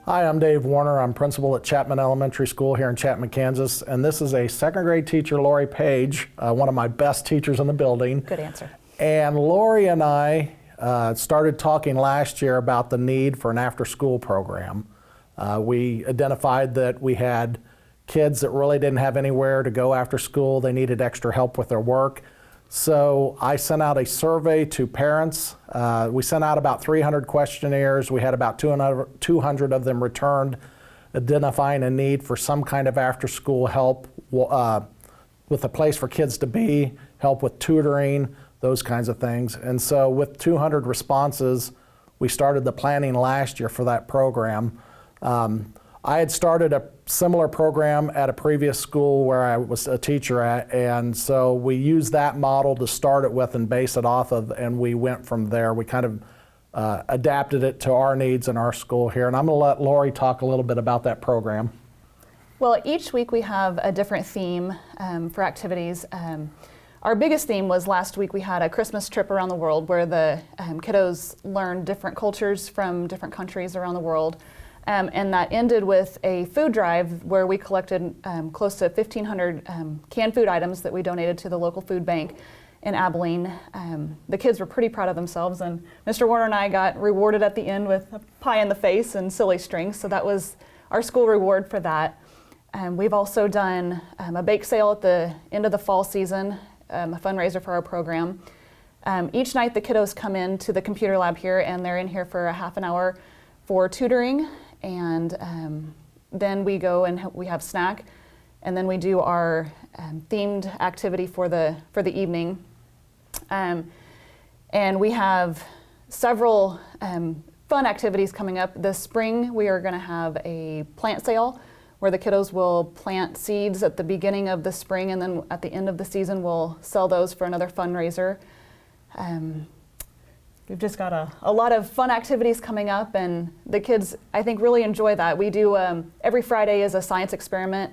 Hi, I'm Dave Warner. I'm principal at Chapman Elementary School here in Chapman, Kansas, and this is a second grade teacher, Lori Page, one of my best teachers in the building. Good answer. And Lori and I started talking last year about the need for an after-school program. We identified that we had kids that really didn't have anywhere to go after school. They needed extra help with their work. So I sent out a survey to parents. We sent out about 300 questionnaires. We had about 200 of them returned, identifying a need for some kind of after-school help with a place for kids to be, help with tutoring, those kinds of things. And so with 200 responses, we started the planning last year for that program. I had started a similar program at a previous school where I was a teacher at, and so we used that model to start it with and base it off of, and we went from there. We kind of adapted it to our needs in our school here, and I'm going to let Lori talk a little bit about that program. Well, each week we have a different theme for activities. Our biggest theme was last week we had a Christmas trip around the world where the kiddos learned different cultures from different countries around the world. And that ended with a food drive where we collected close to 1,500 canned food items that we donated to the local food bank in Abilene. The kids were pretty proud of themselves, and Mr. Warner and I got rewarded at the end with a pie in the face and silly strings, so that was our school reward for that. We've also done a bake sale at the end of the fall season, a fundraiser for our program. Each night the kiddos come into the computer lab here, and they're in here for a half an hour for tutoring, and then we go and we have snack, and then we do our themed activity for the evening. And we have several fun activities coming up. This spring we are going to have a plant sale where the kiddos will plant seeds at the beginning of the spring, and then at the end of the season we'll sell those for another fundraiser. We've just got a lot of fun activities coming up, and the kids, I think, really enjoy that. We do, every Friday is a science experiment.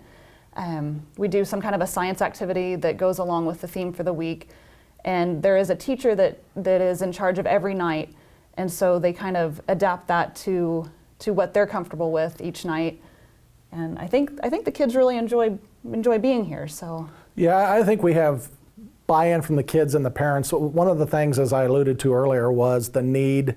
We do some kind of a science activity that goes along with the theme for the week. And there is a teacher that is in charge of every night, and so they kind of adapt that to what they're comfortable with each night. And I think the kids really enjoy being here, so. Yeah, I think we have buy-in from the kids and the parents. One of the things, as I alluded to earlier, was the need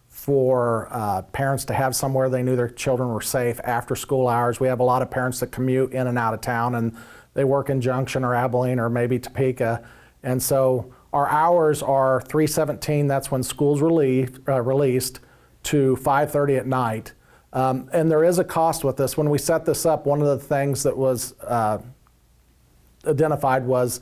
for parents to have somewhere they knew their children were safe after school hours. We have a lot of parents that commute in and out of town, and they work in Junction or Abilene or maybe Topeka. And so our hours are 3:17, that's when school's released, to 5:30 at night. And there is a cost with this. When we set this up, one of the things that was identified was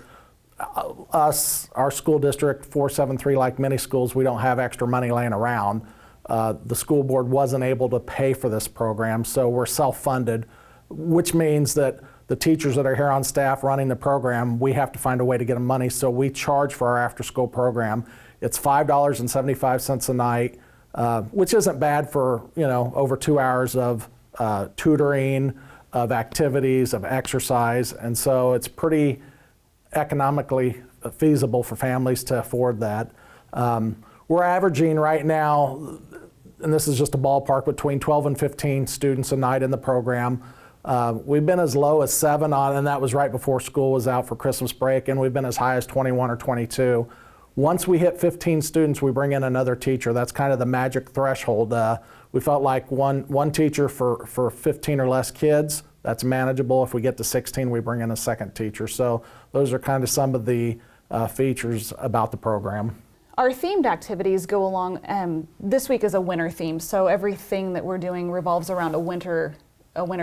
our school district, 473, like many schools, we don't have extra money laying around. The school board wasn't able to pay for this program, so we're self-funded, which means that the teachers that are here on staff running the program, we have to find a way to get them money, so we charge for our after-school program. It's $5.75 a night, which isn't bad for, over 2 hours of tutoring, of activities, of exercise, and so it's pretty economically feasible for families to afford that. We're averaging right now, and this is just a ballpark, between 12 and 15 students a night in the program. We've been as low as 7 and that was right before school was out for Christmas break, and we've been as high as 21 or 22. Once we hit 15 students, we bring in another teacher. That's kind of the magic threshold. We felt like one teacher for 15 or less kids, that's manageable. If we get to 16, we bring in a second teacher. So those are kind of some of the features about the program. Our themed activities go along, this week is a winter theme, so everything that we're doing revolves around a winter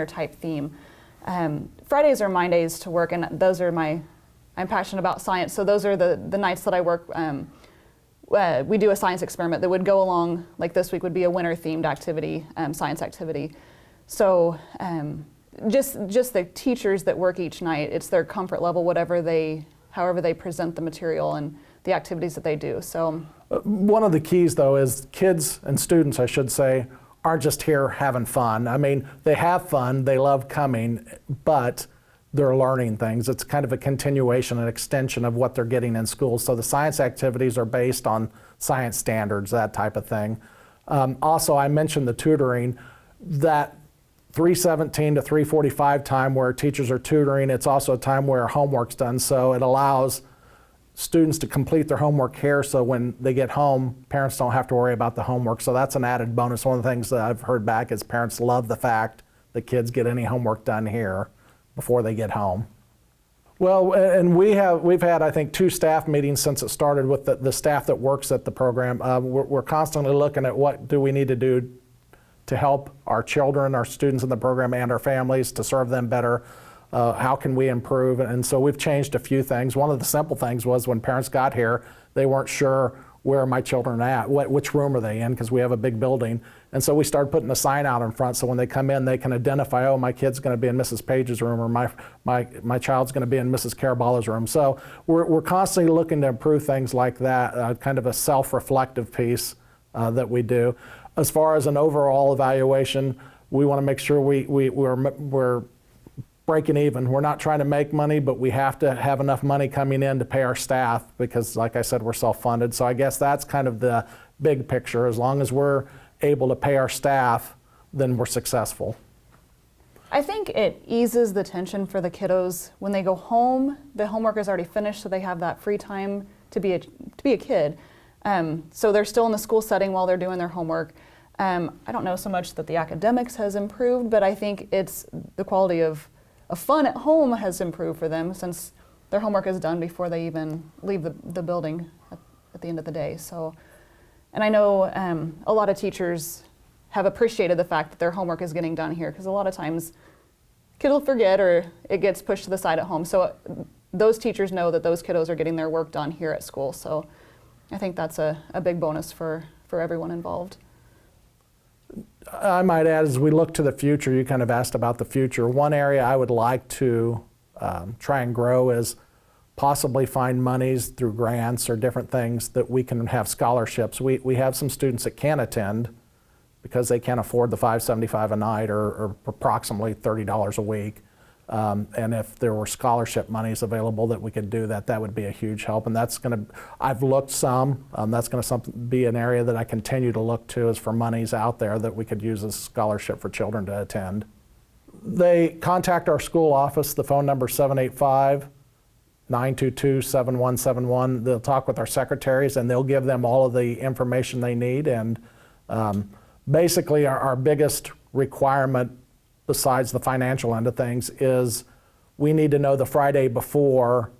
type theme. Fridays are my days to work, and those are I'm passionate about science, so those are the nights that I work. We do a science experiment that would go along, like this week would be a winter themed activity, science activity. So just the teachers that work each night, it's their comfort level, however they present the material and the activities that they do. So one of the keys, though, is kids and students, I should say, aren't just here having fun. I mean, they have fun, they love coming, but they're learning things. It's kind of a continuation, an extension of what they're getting in school. So the science activities are based on science standards, that type of thing. Also, I mentioned the tutoring. that 3:17 to 3:45 time where teachers are tutoring, it's also a time where homework's done. So it allows students to complete their homework here, so when they get home, parents don't have to worry about the homework. So that's an added bonus. One of the things that I've heard back is parents love the fact that kids get any homework done here before they get home. Well, and we've had, I think, 2 staff meetings since it started with the staff that works at the program. We're constantly looking at what do we need to do to help our children, our students in the program, and our families to serve them better. How can we improve? And so we've changed a few things. One of the simple things was when parents got here, they weren't sure where are my children at, which room are they in, because we have a big building. And so we started putting a sign out in front so when they come in, they can identify, oh, my kid's going to be in Mrs. Page's room, or my child's going to be in Mrs. Caraballa's room. So we're constantly looking to improve things like that, kind of a self-reflective piece that we do. As far as an overall evaluation, we want to make sure we're breaking even. We're not trying to make money, but we have to have enough money coming in to pay our staff because, like I said, we're self-funded. So I guess that's kind of the big picture. As long as we're able to pay our staff, then we're successful. I think it eases the tension for the kiddos. When they go home, the homework is already finished, so they have that free time to be a kid. So they're still in the school setting while they're doing their homework. I don't know so much that the academics has improved, but I think it's the quality of fun at home has improved for them since their homework is done before they even leave the building at the end of the day. So, and I know a lot of teachers have appreciated the fact that their homework is getting done here, because a lot of times kids will forget or it gets pushed to the side at home. So those teachers know that those kiddos are getting their work done here at school. So I think that's a big bonus for everyone involved. I might add, as we look to the future, you kind of asked about the future. One area I would like to try and grow is possibly find monies through grants or different things that we can have scholarships. We have some students that can attend because they can't afford the $5.75 a night or approximately $30 a week. And if there were scholarship monies available that we could do that, that would be a huge help. And that's going to, I've looked some, that's going to be an area that I continue to look to is for monies out there that we could use as scholarship for children to attend. They contact our school office, the phone number 785-922-7171. They'll talk with our secretaries and they'll give them all of the information they need. And basically our biggest requirement besides the financial end of things is we need to know the Friday before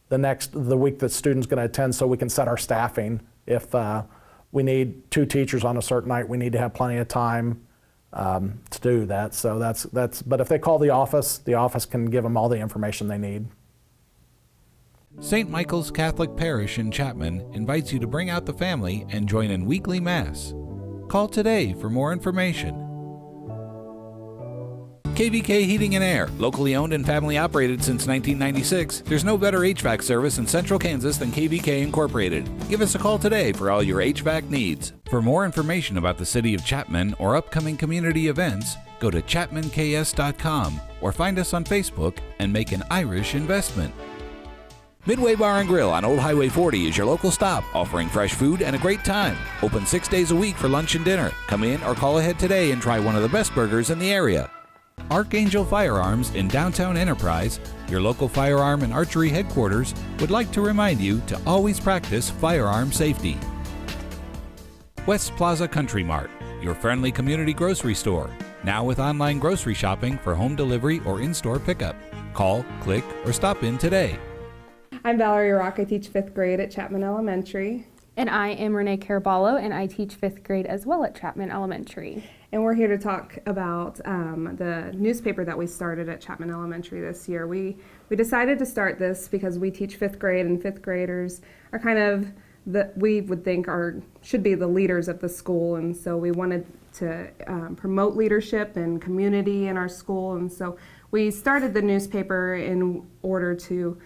the week that student's going to attend so we can set our staffing. If we need 2 teachers on a certain night, we need to have plenty of time to do that. So but if they call the office can give them all the information they need. St. Michael's Catholic Parish in Chapman invites you to bring out the family and join in weekly Mass. Call today for more information. KVK Heating and Air, locally owned and family operated since 1996. There's no better HVAC service in Central Kansas than KVK Incorporated. Give us a call today for all your HVAC needs. For more information about the City of Chapman or upcoming community events, go to chapmanks.com or find us on Facebook and make an Irish investment. Midway Bar and Grill on Old Highway 40 is your local stop, offering fresh food and a great time. Open 6 days a week for lunch and dinner. Come in or call ahead today and try one of the best burgers in the area. Archangel Firearms in downtown Enterprise, your local firearm and archery headquarters, would like to remind you to always practice firearm safety. West Plaza Country Mart, your friendly community grocery store, now with online grocery shopping for home delivery or in-store pickup. Call, click, or stop in today. I'm Valerie Rock. I teach 5th grade at Chapman Elementary. And I am Renee Caraballo, and I teach 5th grade as well at Chapman Elementary. And we're here to talk about the newspaper that we started at Chapman Elementary this year. We decided to start this because we teach 5th grade, and 5th graders are kind of we would think should be the leaders of the school, and so we wanted to promote leadership and community in our school, and so we started the newspaper in order to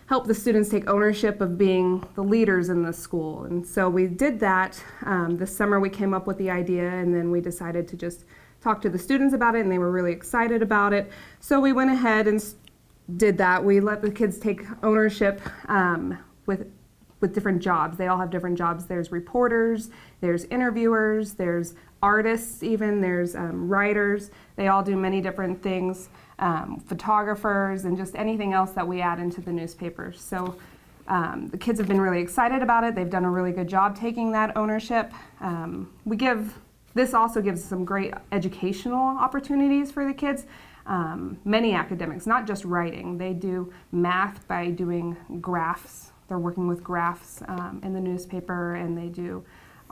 help the students take ownership of being the leaders in the school. And so we did that. This summer we came up with the idea, and then we decided to just talk to the students about it, and they were really excited about it. So we went ahead and did that. We let the kids take ownership with different jobs. They all have different jobs. There's reporters, there's interviewers, there's artists even, there's writers. They all do many different things, photographers, and just anything else that we add into the newspaper. So the kids have been really excited about it. They've done a really good job taking that ownership. This also gives some great educational opportunities for the kids. Many academics, not just writing. They do math by doing graphs. They're working with graphs in the newspaper, and they do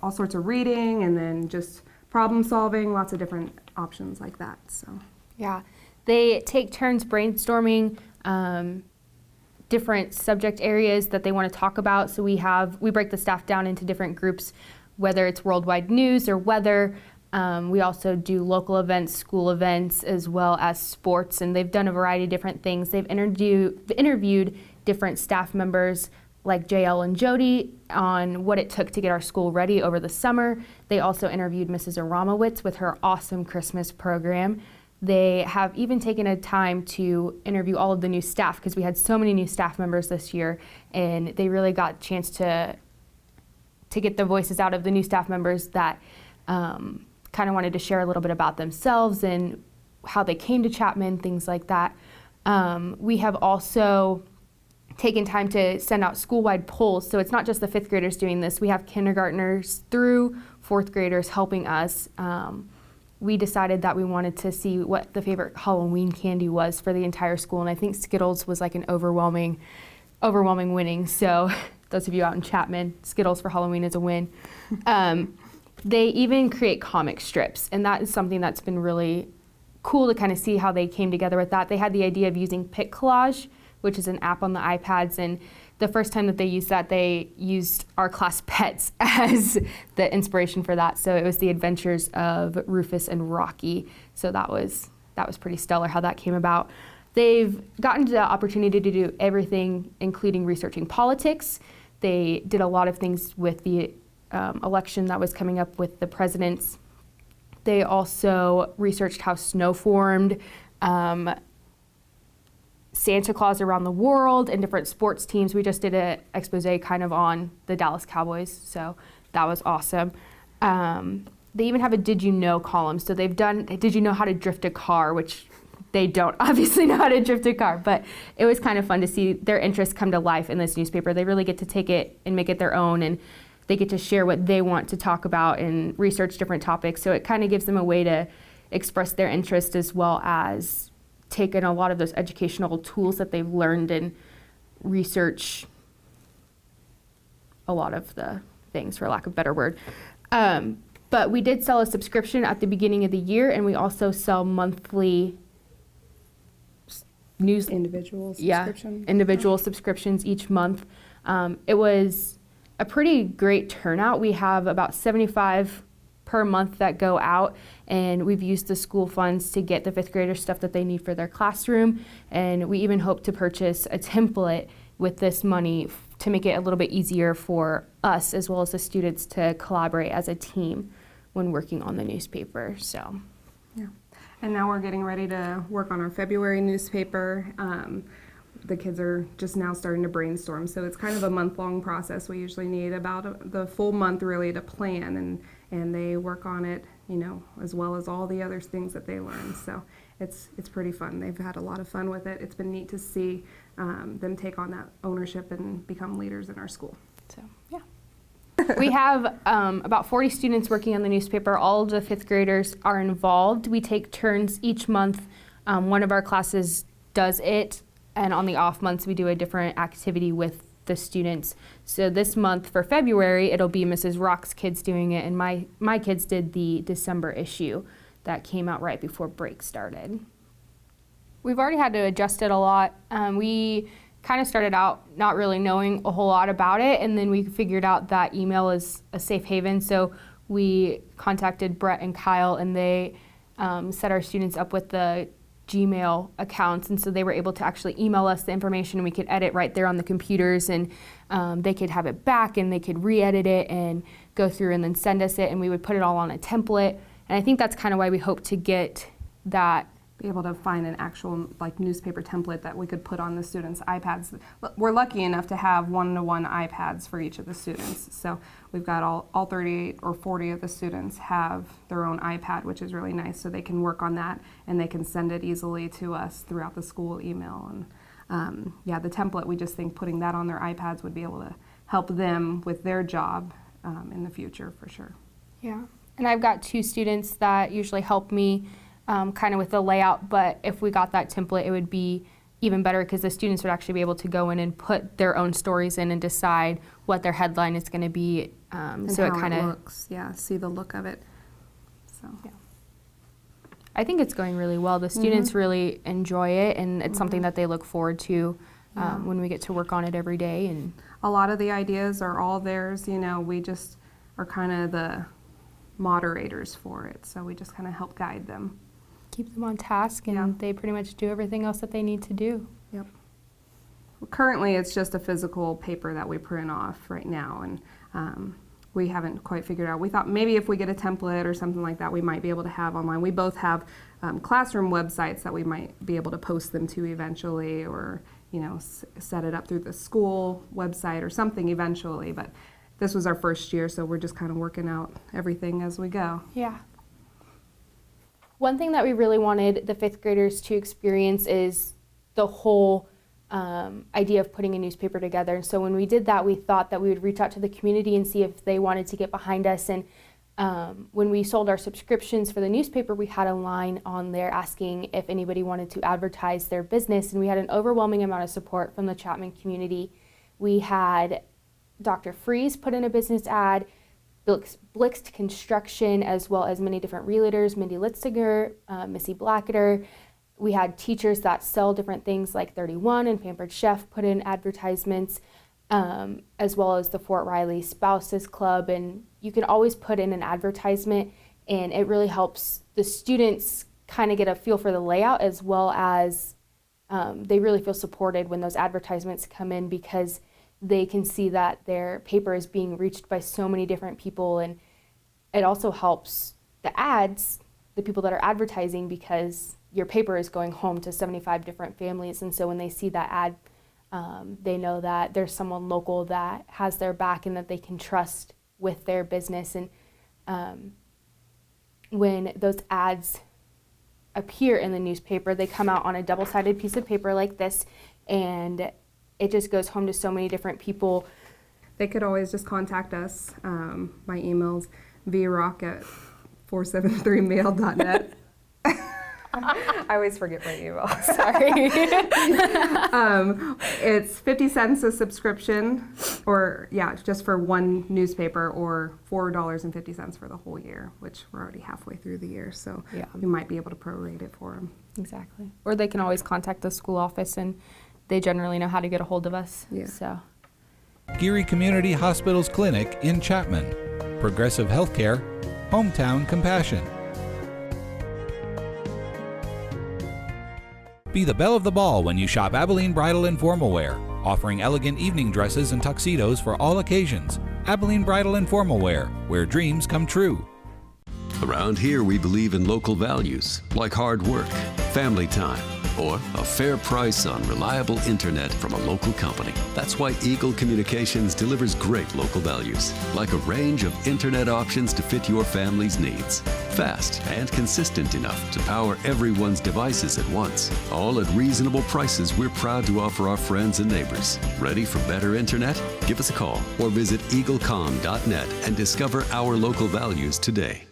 all sorts of reading and then just problem solving, lots of different options like that. So Yeah, they take turns brainstorming different subject areas that they want to talk about. So we break the staff down into different groups, whether it's worldwide news or weather. We also do local events, school events, as well as sports, and they've done a variety of different things. They've interviewed different staff members like JL and Jody on what it took to get our school ready over the summer. They also interviewed Mrs. Aramowitz with her awesome Christmas program. They have even taken a time to interview all of the new staff because we had so many new staff members this year, and they really got a chance to get the voices out of the new staff members that kind of wanted to share a little bit about themselves and how they came to Chapman, things like that. We have also taken time to send out school-wide polls, so it's not just the fifth graders doing this. We have kindergartners through fourth graders helping us. We decided that we wanted to see what the favorite Halloween candy was for the entire school, and I think Skittles was like an overwhelming winning. So those of you out in Chapman, Skittles for Halloween is a win. They even create comic strips, and that is something that's been really cool to kind of see how they came together with that. They had the idea of using Pic Collage, which is an app on the iPads, and the first time that they used that, they used our class pets as the inspiration for that. So it was the adventures of Rufus and Rocky. So that was pretty stellar how that came about. They've gotten the opportunity to do everything, including researching politics. They did a lot of things with the election that was coming up with the presidents. They also researched how snow formed, Santa Claus around the world, and different sports teams. We just did an expose kind of on the Dallas Cowboys, so that was awesome. They even have a Did You Know column. So they've done Did You Know How to Drift a Car, which they don't obviously know how to drift a car, but it was kind of fun to see their interests come to life in this newspaper. They really get to take it and make it their own, and they get to share what they want to talk about and research different topics. So it kind of gives them a way to express their interest as well as take in a lot of those educational tools that they've learned and research a lot of the things, for lack of a better word. But we did sell a subscription at the beginning of the year, and we also sell monthly individual subscription. Individual subscriptions each month. It was a pretty great turnout. We have about 75 per month that go out, and we've used the school funds to get the fifth grader stuff that they need for their classroom, and we even hope to purchase a template with this money to make it a little bit easier for us as well as the students to collaborate as a team when working on the newspaper. So yeah, and now we're getting ready to work on our February newspaper. The kids are just now starting to brainstorm, so it's kind of a month-long process. We usually need about the full month really to plan, and they work on it, as well as all the other things that they learn. So it's pretty fun. They've had a lot of fun with it. It's been neat to see them take on that ownership and become leaders in our school. So yeah. We have about 40 students working on the newspaper. All of the fifth graders are involved. We take turns each month. One of our classes does it, and on the off months we do a different activity with the students. So this month for February, it'll be Mrs. Rock's kids doing it, and my kids did the December issue that came out right before break started. We've already had to adjust it a lot. We kind of started out not really knowing a whole lot about it, and then we figured out that email is a safe haven. So we contacted Brett and Kyle, and they set our students up with the Gmail accounts, and so they were able to actually email us the information, and we could edit right there on the computers, and they could have it back, and they could re-edit it and go through and then send us it, and we would put it all on a template. And I think that's kind of why we hope to get that be able to find an actual like newspaper template that we could put on the students' iPads. We're lucky enough to have one-to-one iPads for each of the students. So we've got all 38 or 40 of the students have their own iPad, which is really nice. So they can work on that and they can send it easily to us throughout the school email. And yeah, the template, we just think putting that on their iPads would be able to help them with their job in the future for sure. Yeah, and I've got 2 students that usually help me kind of with the layout, but if we got that template, it would be even better because the students would actually be able to go in and put their own stories in and decide what their headline is going to be. And so how it kind of looks, yeah, see the look of it. So yeah. I think it's going really well. The students really enjoy it, and it's something that they look forward to when we get to work on it every day. And a lot of the ideas are all theirs, you know, we just are kind of the moderators for it, so we just kind of help guide them. keep them on task, and they pretty much do everything else that they need to do. Yep. Currently, it's just a physical paper that we print off right now, and we haven't quite figured out. We thought maybe if we get a template or something like that, we might be able to have online. We both have classroom websites that we might be able to post them to eventually, or set it up through the school website or something eventually. But this was our first year, so we're just kind of working out everything as we go. Yeah. One thing that we really wanted the fifth graders to experience is the whole idea of putting a newspaper together. And so when we did that, we thought that we would reach out to the community and see if they wanted to get behind us. And when we sold our subscriptions for the newspaper, we had a line on there asking if anybody wanted to advertise their business. And we had an overwhelming amount of support from the Chapman community. We had Dr. Freeze put in a business ad, Blixt Construction, as well as many different realtors, Mindy Litzinger, Missy Blacketer. We had teachers that sell different things like 31 and Pampered Chef put in advertisements, as well as the Fort Riley Spouses Club. And you can always put in an advertisement, and it really helps the students kind of get a feel for the layout, as well as they really feel supported when those advertisements come in, because they can see that their paper is being reached by so many different people. And it also helps the ads, the people that are advertising, because your paper is going home to 75 different families. And so when they see that ad, they know that there's someone local that has their back and that they can trust with their business. And when those ads appear in the newspaper, they come out on a double-sided piece of paper like this, and it just goes home to so many different people. They could always just contact us. My email's vrock@473mail.net. I always forget my email. Sorry. It's 50 cents a subscription, or just for one newspaper, or $4.50 for the whole year, which we're already halfway through the year, so we might be able to prorate it for them. Exactly. Or they can always contact the school office, and they generally know how to get a hold of us. Yeah. So. Geary Community Hospital's clinic in Chapman. Progressive Healthcare. Hometown Compassion. Be the belle of the ball when you shop Abilene Bridal and Formal Wear, offering elegant evening dresses and tuxedos for all occasions. Abilene Bridal and Formal Wear, where dreams come true. Around here, we believe in local values like hard work, family time, or a fair price on reliable internet from a local company. That's why Eagle Communications delivers great local values, like a range of internet options to fit your family's needs. Fast and consistent enough to power everyone's devices at once. All at reasonable prices we're proud to offer our friends and neighbors. Ready for better internet? Give us a call or visit eaglecom.net and discover our local values today.